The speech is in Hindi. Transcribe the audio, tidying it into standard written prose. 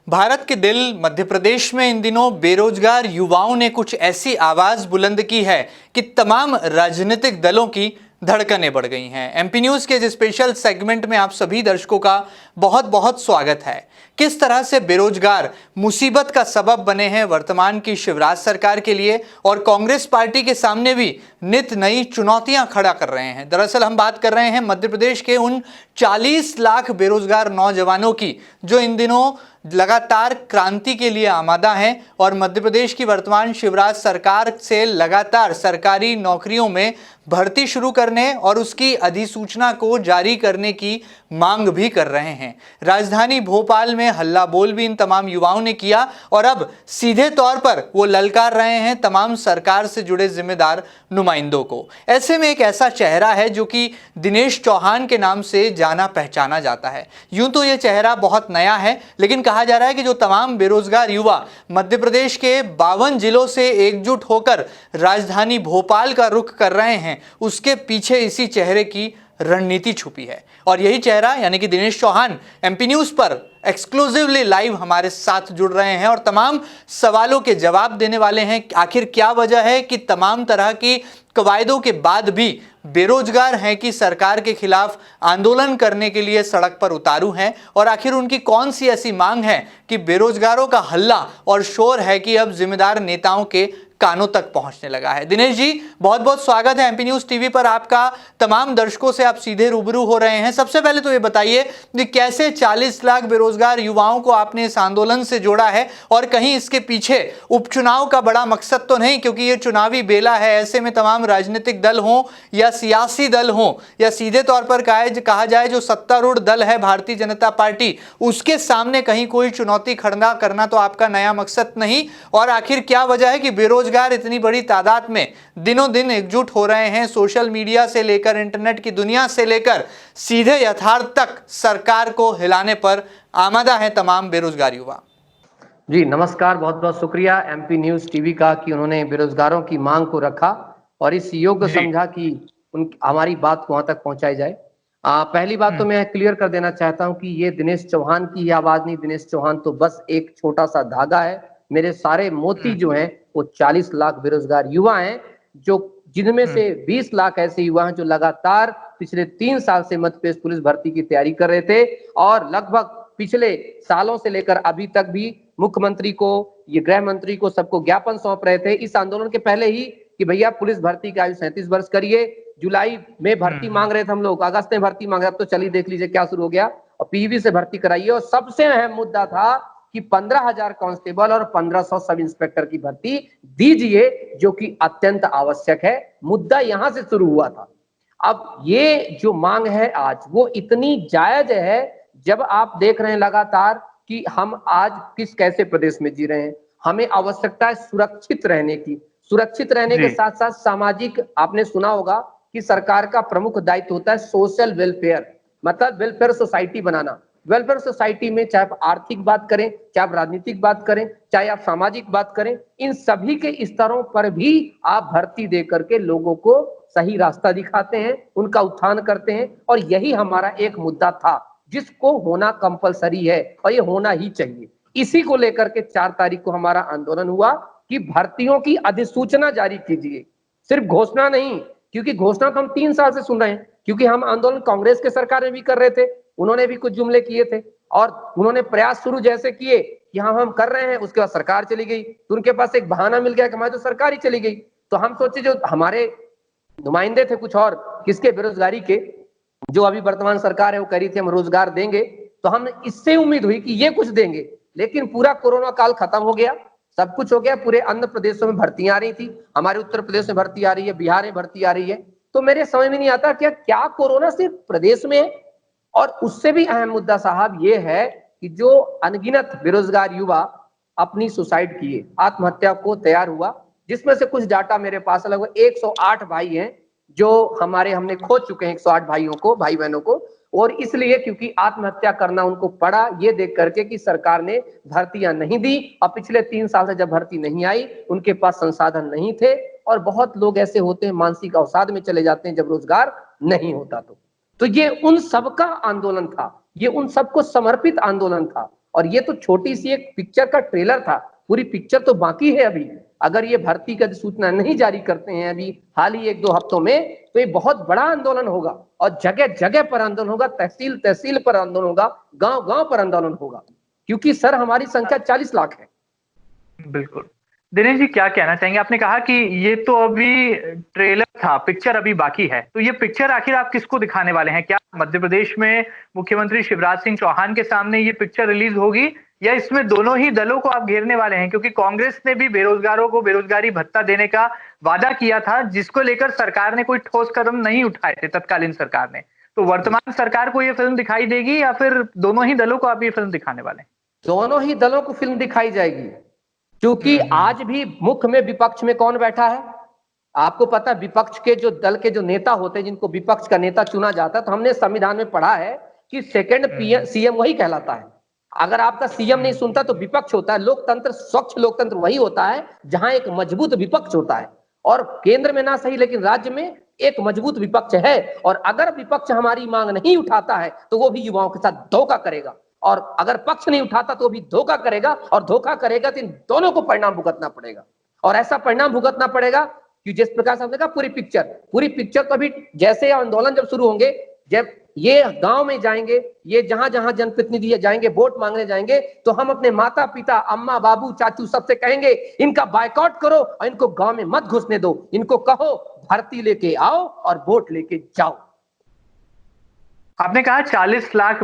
भारत के दिल मध्य प्रदेश में इन दिनों बेरोजगार युवाओं ने कुछ ऐसी आवाज बुलंद की है कि तमाम राजनीतिक दलों की धड़कनें बढ़ गई हैं। एमपी न्यूज के इस स्पेशल सेगमेंट में आप सभी दर्शकों का बहुत बहुत स्वागत है। किस तरह से बेरोजगार मुसीबत का सबब बने हैं वर्तमान की शिवराज सरकार के लिए और कांग्रेस पार्टी के सामने भी नित नई चुनौतियां खड़ा कर रहे हैं। दरअसल हम बात कर रहे हैं मध्य प्रदेश के उन 40 लाख बेरोजगार नौजवानों की जो इन दिनों लगातार क्रांति के लिए आमादा हैं और मध्य प्रदेश की वर्तमान शिवराज सरकार से लगातार सरकारी नौकरियों में भर्ती शुरू करने और उसकी अधिसूचना को जारी करने की मांग भी कर रहे हैं। राजधानी भोपाल में हल्ला बोल भी इन तमाम युवाओं ने किया और अब सीधे तौर पर वो ललकार रहे हैं तमाम सरकार से जुड़े जिम्मेदार नुमाइंदों को। ऐसे में एक ऐसा चेहरा है जो कि दिनेश चौहान के नाम से जाना पहचाना जाता है। यूं तो ये चेहरा बहुत नया है, लेकिन कहा जा रहा है कि जो तमाम बेरोजगार युवा मध्य प्रदेश के 52 जिलों से एकजुट होकर राजधानी भोपाल का रुख कर रहे हैं, उसके पीछे इसी चेहरे की रणनीति छुपी है। और यही चेहरा यानी कि दिनेश चौहान एमपी न्यूज पर एक्सक्लूसिवली लाइव हमारे साथ जुड़ रहे हैं और तमाम सवालों के जवाब देने वाले हैं। आखिर क्या वजह है कि तमाम तरह की कवायदों के बाद भी बेरोजगार हैं कि सरकार के खिलाफ आंदोलन करने के लिए सड़क पर उतारू हैं, और आखिर उनकी कौन सी ऐसी मांग है कि बेरोजगारों का हल्ला और शोर है कि अब जिम्मेदार नेताओं के कानों तक पहुंचने लगा है। दिनेश जी, बहुत बहुत स्वागत है एमपी न्यूज टीवी पर आपका। तमाम दर्शकों से आप सीधे रूबरू हो रहे हैं। सबसे पहले तो ये बताइए कि कैसे 40 लाख बेरोजगार युवाओं को आपने इस आंदोलन से जोड़ा है और कहीं इसके पीछे उपचुनाव का बड़ा मकसद तो नहीं, क्योंकि ये चुनावी बेला है। ऐसे में तमाम राजनीतिक दल हों या सियासी दल हों या सीधे तौर पर कहा जाए जो सत्तारूढ़ दल है भारतीय जनता पार्टी, उसके सामने कहीं कोई चुनौती खड़ा करना तो आपका नया मकसद नहीं। और आखिर क्या वजह है कि बेरोजगार इतनी बड़ी तादाद में दिनों दिन एकजुट हो रहे हैं, सोशल मीडिया से लेकर इंटरनेट की दुनिया से लेकर सीधे यथार्थ तक सरकार को हिलाने पर आमादा है तमाम बेरोजगार युवा? जी नमस्कार, बहुत बहुत शुक्रिया एमपी न्यूज टीवी का कि उन्होंने बेरोजगारों की मांग को रखा और इस योग्य समझा कि हमारी बात वहां तक पहुंचाई जाए। पहली बात तो मैं क्लियर कर देना चाहता हूं कि ये दिनेश चौहान की आवाज नहीं, दिनेश चौहान तो बस एक छोटा सा धागा है। मेरे सारे मोती जो हैं वो 40 लाख बेरोजगार युवा हैं, जो जिनमें से 20 लाख ऐसे युवा हैं जो लगातार पिछले 3 साल से मध्य प्रदेश पुलिस भर्ती की तैयारी कर रहे थे और लगभग पिछले सालों से लेकर अभी तक भी मुख्यमंत्री को, ये गृह मंत्री को, सबको ज्ञापन सौंप रहे थे इस आंदोलन के पहले ही कि भैया पुलिस भर्ती की आयु 37 वर्ष करिए। जुलाई में भर्ती मांग रहे थे हम लोग, अगस्त में भर्ती मांग रहे, अब तो चलिए देख लीजिए क्या शुरू हो गया, और पीवी से भर्ती कराइए। और सबसे अहम मुद्दा था कि 15,000 कांस्टेबल और 1500 सब इंस्पेक्टर की भर्ती दीजिए, जो कि अत्यंत आवश्यक है। मुद्दा यहां से शुरू हुआ था। अब ये जो मांग है आज वो इतनी जायज है जब आप देख रहे हैं लगातार कि हम आज किस कैसे प्रदेश में जी रहे हैं। हमें आवश्यकता है सुरक्षित रहने की। सुरक्षित रहने के साथ साथ सामाजिक, आपने सुना होगा कि सरकार का प्रमुख दायित्व होता है सोशल वेलफेयर, मतलब वेलफेयर सोसाइटी बनाना। वेलफेयर सोसाइटी में चाहे आप आर्थिक बात करें, चाहे आप राजनीतिक बात करें, चाहे आप सामाजिक बात करें, इन सभी के स्तरों पर भी आप भर्ती दे करके लोगों को सही रास्ता दिखाते हैं, उनका उत्थान करते हैं। और यही हमारा एक मुद्दा था जिसको होना कंपलसरी है और ये होना ही चाहिए। इसी को लेकर के 4 तारीख को हमारा आंदोलन हुआ कि भर्तियों की अधिसूचना जारी कीजिए, सिर्फ घोषणा नहीं, क्योंकि घोषणा तो हम 3 साल से सुन रहे हैं, क्योंकि हम आंदोलन कांग्रेस के सरकार में भी कर रहे थे, उन्होंने भी कुछ जुमले किए थे और उन्होंने प्रयास शुरू जैसे किए कि हम कर रहे हैं, उसके बाद सरकार चली गई, तो उनके पास एक बहाना मिल गया कि हमारी तो सरकार ही चली गई। तो हम सोचे जो हमारे नुमाइंदे थे कुछ और किसके, बेरोजगारी के, जो अभी वर्तमान सरकार है वो कह रही थी हम रोजगार देंगे, तो हम इससे उम्मीद हुई कि ये कुछ देंगे। लेकिन पूरा कोरोना काल खत्म हो गया, सब कुछ हो गया, पूरे अन्य प्रदेशों में भर्तियां आ रही थी, हमारे उत्तर प्रदेश में भर्ती आ रही है, बिहार में भर्ती आ रही है। तो मेरे समझ में नहीं आता क्या कोरोना सिर्फ प्रदेश में है। और उससे भी अहम मुद्दा साहब ये है कि जो अनगिनत बेरोजगार युवा अपनी सुसाइड किए, आत्महत्या को तैयार हुआ, जिसमें से कुछ डाटा मेरे पास लगभग 108 भाई हैं जो हमने खो चुके हैं, 108 भाइयों को, भाई बहनों को। और इसलिए क्योंकि आत्महत्या करना उनको पड़ा ये देख करके कि सरकार ने भर्तियां नहीं दी, और पिछले 3 साल से जब भर्ती नहीं आई उनके पास संसाधन नहीं थे। और बहुत लोग ऐसे होते हैं मानसिक अवसाद में चले जाते हैं जब रोजगार नहीं होता। तो ये उन सबका आंदोलन था, ये उन सबको समर्पित आंदोलन था। और ये तो छोटी सी एक पिक्चर का ट्रेलर था, पूरी पिक्चर तो बाकी है अभी। अगर ये भर्ती का सूचना नहीं जारी करते हैं अभी हाल ही 1-2 हफ्तों में, तो ये बहुत बड़ा आंदोलन होगा और जगह जगह पर आंदोलन होगा, तहसील तहसील पर आंदोलन होगा, गांव गांव पर आंदोलन होगा, क्योंकि सर हमारी संख्या 40 लाख है। बिल्कुल। दिनेश जी, क्या कहना चाहेंगे? आपने कहा कि ये तो अभी ट्रेलर था, पिक्चर अभी बाकी है, तो ये पिक्चर आखिर आप किसको दिखाने वाले हैं? क्या मध्य प्रदेश में मुख्यमंत्री शिवराज सिंह चौहान के सामने ये पिक्चर रिलीज होगी, या इसमें दोनों ही दलों को आप घेरने वाले हैं? क्योंकि कांग्रेस ने भी बेरोजगारों को बेरोजगारी भत्ता देने का वादा किया था, जिसको लेकर सरकार ने कोई ठोस कदम नहीं उठाए थे, तत्कालीन सरकार ने। तो वर्तमान सरकार को ये फिल्म दिखाई देगी, या फिर दोनों ही दलों को आप ये फिल्म दिखाने वाले हैं? दोनों ही दलों को फिल्म दिखाई जाएगी, क्योंकि आज भी मुख्य में विपक्ष में कौन बैठा है? आपको पता है, विपक्ष के जो दल के जो नेता होते हैं, जिनको विपक्ष का नेता चुना जाता है, तो हमने संविधान में पढ़ा है कि सेकंड सीएम वही कहलाता है। अगर आपका सीएम नहीं सुनता तो विपक्ष होता है। लोकतंत्र, स्वच्छ लोकतंत्र वही होता है जहां एक मजबूत विपक्ष होता है, और केंद्र में ना सही लेकिन राज्य में एक मजबूत विपक्ष है। और अगर विपक्ष हमारी मांग नहीं उठाता है तो वो भी युवाओं के साथ धोखा करेगा, और अगर पक्ष नहीं उठाता तो भी धोखा करेगा, और धोखा करेगा तो इन दोनों को परिणाम भुगतना पड़ेगा। और ऐसा परिणाम भुगतना पड़ेगा कि जिस प्रकार से हमने कहा, पूरी पिक्चर तो अभी जैसे आंदोलन जब शुरू होंगे, जब ये गांव में जाएंगे, ये जहां जहां जनप्रतिनिधि जाएंगे, वोट मांगने जाएंगे, तो हम अपने माता पिता, अम्मा बाबू चाचू सबसे कहेंगे इनका बायकॉट करो और इनको गांव में मत घुसने दो। इनको कहो भर्ती लेके आओ और वोट लेके जाओ। आपने कहा 40 लाख